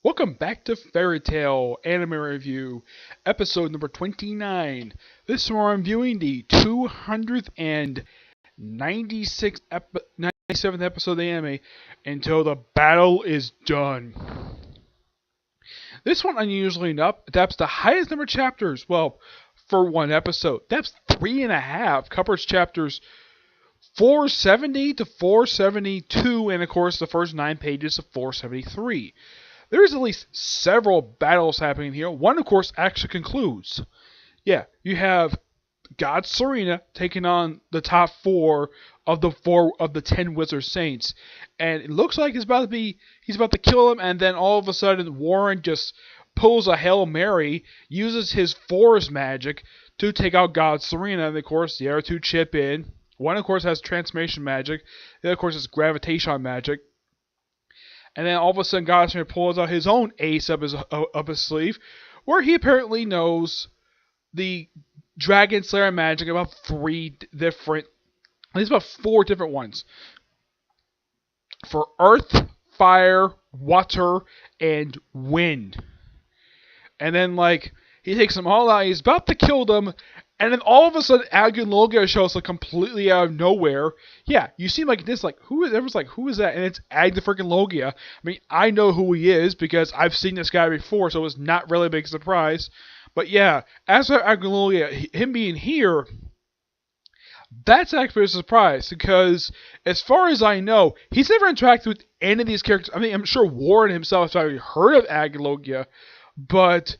Welcome back to Fairy Tail Anime Review, episode number 29. This one I'm viewing the 296th 97th episode of the anime, Until the Battle is Done. This one, unusually enough, adapts the highest number of chapters, well, for one episode. That's 3.5, covers chapters 470 to 472, and of course the first 9 pages of 473. There's at least several battles happening here. One, of course, actually concludes. Yeah, you have God Serena taking on the top four of the 10 Wizard Saints, and it looks like he's about to kill him, and then all of a sudden Warren just pulls a Hail Mary, uses his forest magic to take out God Serena, and of course the other two chip in. One, of course, has transformation magic. The other, of course, is gravitation magic. And then all of a sudden, God Serena pulls out his own ace up his sleeve, where he apparently knows the Dragon Slayer magic about at least about 4 different ones. For Earth, Fire, Water, and Wind. And then, he takes them all out, he's about to kill them, and then all of a sudden, Agun Logia shows up completely out of nowhere. Yeah, you seem like this, who is that? And it's Ag the freaking Logia. I mean, I know who he is because I've seen this guy before, so it's not really a big surprise. But yeah, as for Agun Logia, him being here, that's actually a surprise because, as far as I know, he's never interacted with any of these characters. I mean, I'm sure Warren himself has probably heard of Agun Logia, but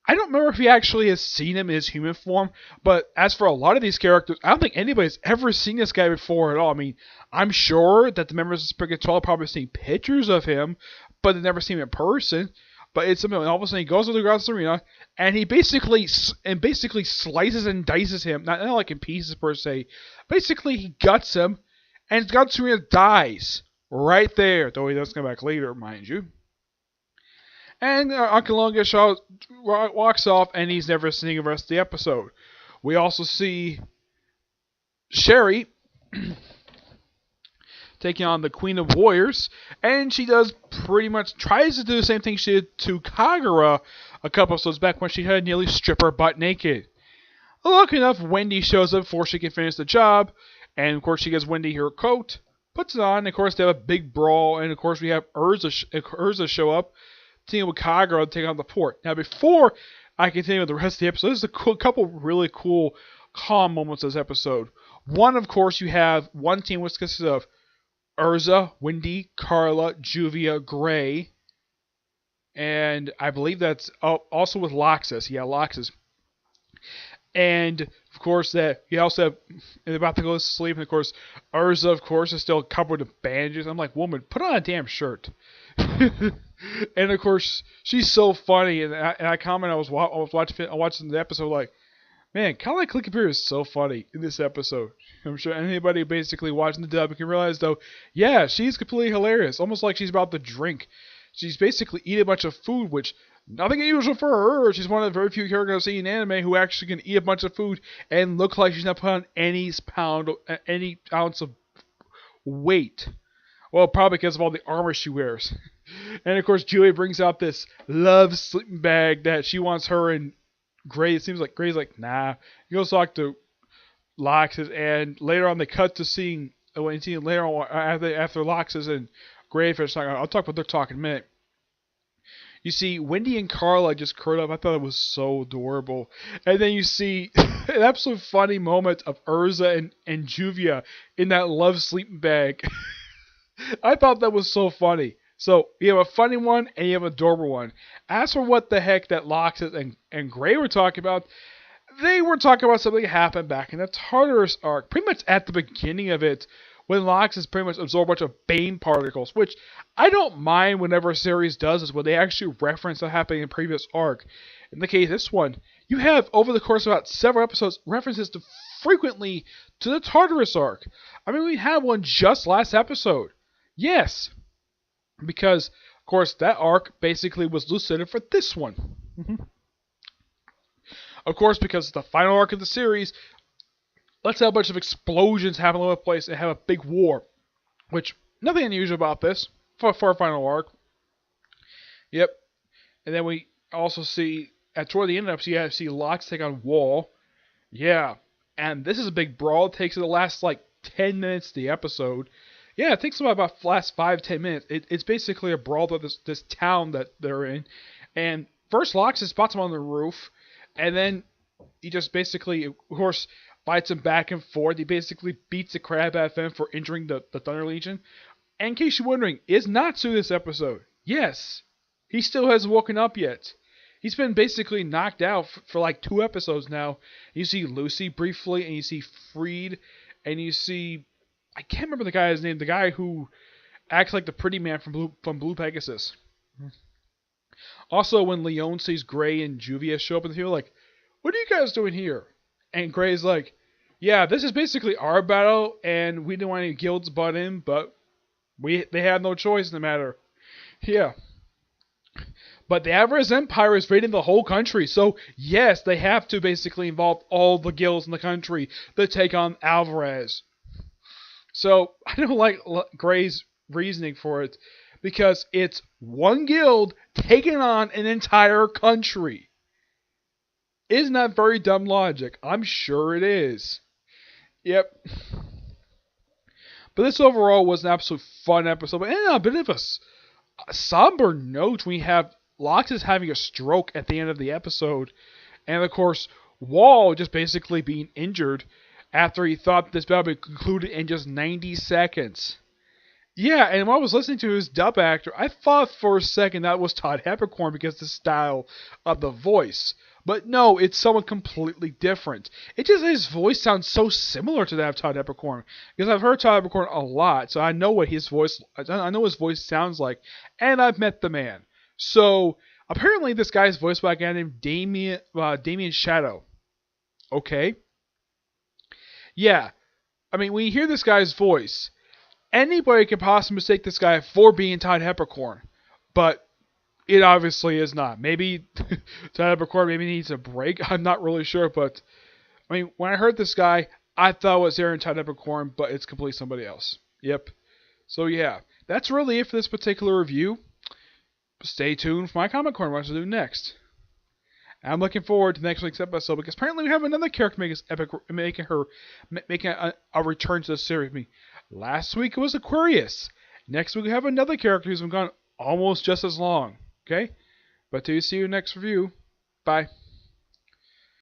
I don't remember if he actually has seen him in his human form, but as for a lot of these characters, I don't think anybody's ever seen this guy before at all. I mean, I'm sure that the members of Spirit Control have probably seen pictures of him, but they've never seen him in person. But it's something, all of a sudden he goes to the Grand Arena, and he basically slices and dices him, not like in pieces per se. Basically, he guts him, and God Serena dies right there, though he does come back later, mind you. And Akalunga walks off, and he's never seen the rest of the episode. We also see Sherry taking on the Queen of Warriors, and she tries to do the same thing she did to Kagura a couple episodes back when she had nearly strip her butt naked. Lucky enough, Wendy shows up before she can finish the job, and of course she gives Wendy her coat, puts it on, and of course they have a big brawl, and of course we have Urza show up, teaming with Kagura to take on the port. Now, before I continue with the rest of the episode, there's a couple really cool, calm moments of this episode. One, of course, you have one team which consists of Urza, Wendy, Carla, Juvia, Gray, and I believe that's also with Loxus. Yeah, Loxus. And, of course, that you also have about to go to sleep, and, of course, Urza, of course, is still covered with bandages. I'm like, woman, put on a damn shirt. And of course, she's so funny. And I comment, I was watching the episode like, man, kind of like Clicky Beer is so funny in this episode. I'm sure anybody basically watching the dub can realize, though, yeah, she's completely hilarious. Almost like she's about to drink. She's basically eating a bunch of food, which nothing unusual for her. She's one of the very few characters I've seen in anime who actually can eat a bunch of food and look like she's not put on any ounce of weight. Well, probably because of all the armor she wears. And of course, Julia brings out this love sleeping bag that she wants her and Gray. It seems like Gray's like, nah. He goes to talk to Loxus, and later on they cut to seeing later on after Loxus and Gray finish talking. I'll talk about their talk in a minute. You see Wendy and Carla just curled up. I thought it was so adorable. And then you see an absolute funny moment of Urza and Juvia in that love sleeping bag. I thought that was so funny. So, you have a funny one, and you have an adorable one. As for what the heck that Loxus and Gray were talking about, they were talking about something that happened back in the Tartarus arc. Pretty much at the beginning of it, when Loxus pretty much absorbed a bunch of Bane particles, which I don't mind whenever a series does this, when they actually reference what happened in the previous arc. In the case of this one, you have, over the course of about several episodes, references frequently to the Tartarus arc. I mean, we had one just last episode. Yes, because, of course, that arc basically was lucided for this one. Of course, because it's the final arc of the series, let's have a bunch of explosions happen all over the place and have a big war. Which, nothing unusual about this for a final arc. Yep. And then we also see at toward the end of the episode, you see Locks take on Wall. Yeah. And this is a big brawl. It takes the last like 10 minutes of the episode. Yeah, it takes about last 5-10 minutes. It's basically a brawl of this town that they're in. And first Locks spots him on the roof, and then he just basically, of course, fights him back and forth. He basically beats the crap out of him for injuring the Thunder Legion. And in case you're wondering, is Natsu this episode? Yes. He still hasn't woken up yet. He's been basically knocked out for like 2 episodes now. You see Lucy briefly, and you see Freed, and you see, I can't remember the guy's name, the guy who acts like the pretty man from Blue Pegasus. Also, when Leon sees Gray and Juvia show up in the field, like, what are you guys doing here? And Gray's like, yeah, this is basically our battle, and we didn't want any guilds butt in, but they had no choice in the matter. Yeah. But the Alvarez Empire is raiding the whole country, so yes, they have to basically involve all the guilds in the country to take on Alvarez. So I don't like Gray's reasoning for it, because it's one guild taking on an entire country. Isn't that very dumb logic? I'm sure it is. Yep. But this overall was an absolute fun episode, but a bit of a somber note. We have Locks is having a stroke at the end of the episode, and of course, Wall just basically being injured after he thought this battle would be concluded in just 90 seconds. Yeah, and when I was listening to his dub actor, I thought for a second that was Todd Peppercorn because of the style of the voice. But no, it's someone completely different. It just his voice sounds so similar to that of Todd Peppercorn because I've heard Todd Peppercorn a lot, so I know what his voice. I know his voice sounds like, and I've met the man. So apparently, this guy's voiced by a guy named Damien Shadow. Okay. Yeah, I mean, when you hear this guy's voice, anybody could possibly mistake this guy for being Todd Peppercorn, but it obviously is not. Maybe Todd Peppercorn maybe needs a break. I'm not really sure, but I mean, when I heard this guy, I thought it was Aaron Todd Peppercorn, but it's completely somebody else. Yep. So yeah, that's really it for this particular review. Stay tuned for my Comic Corner. What to do next. I'm looking forward to next week's episode because apparently we have another character making a return to the series. Last week it was Aquarius. Next week we have another character who's been gone almost just as long. Okay? But till you see your next review, bye.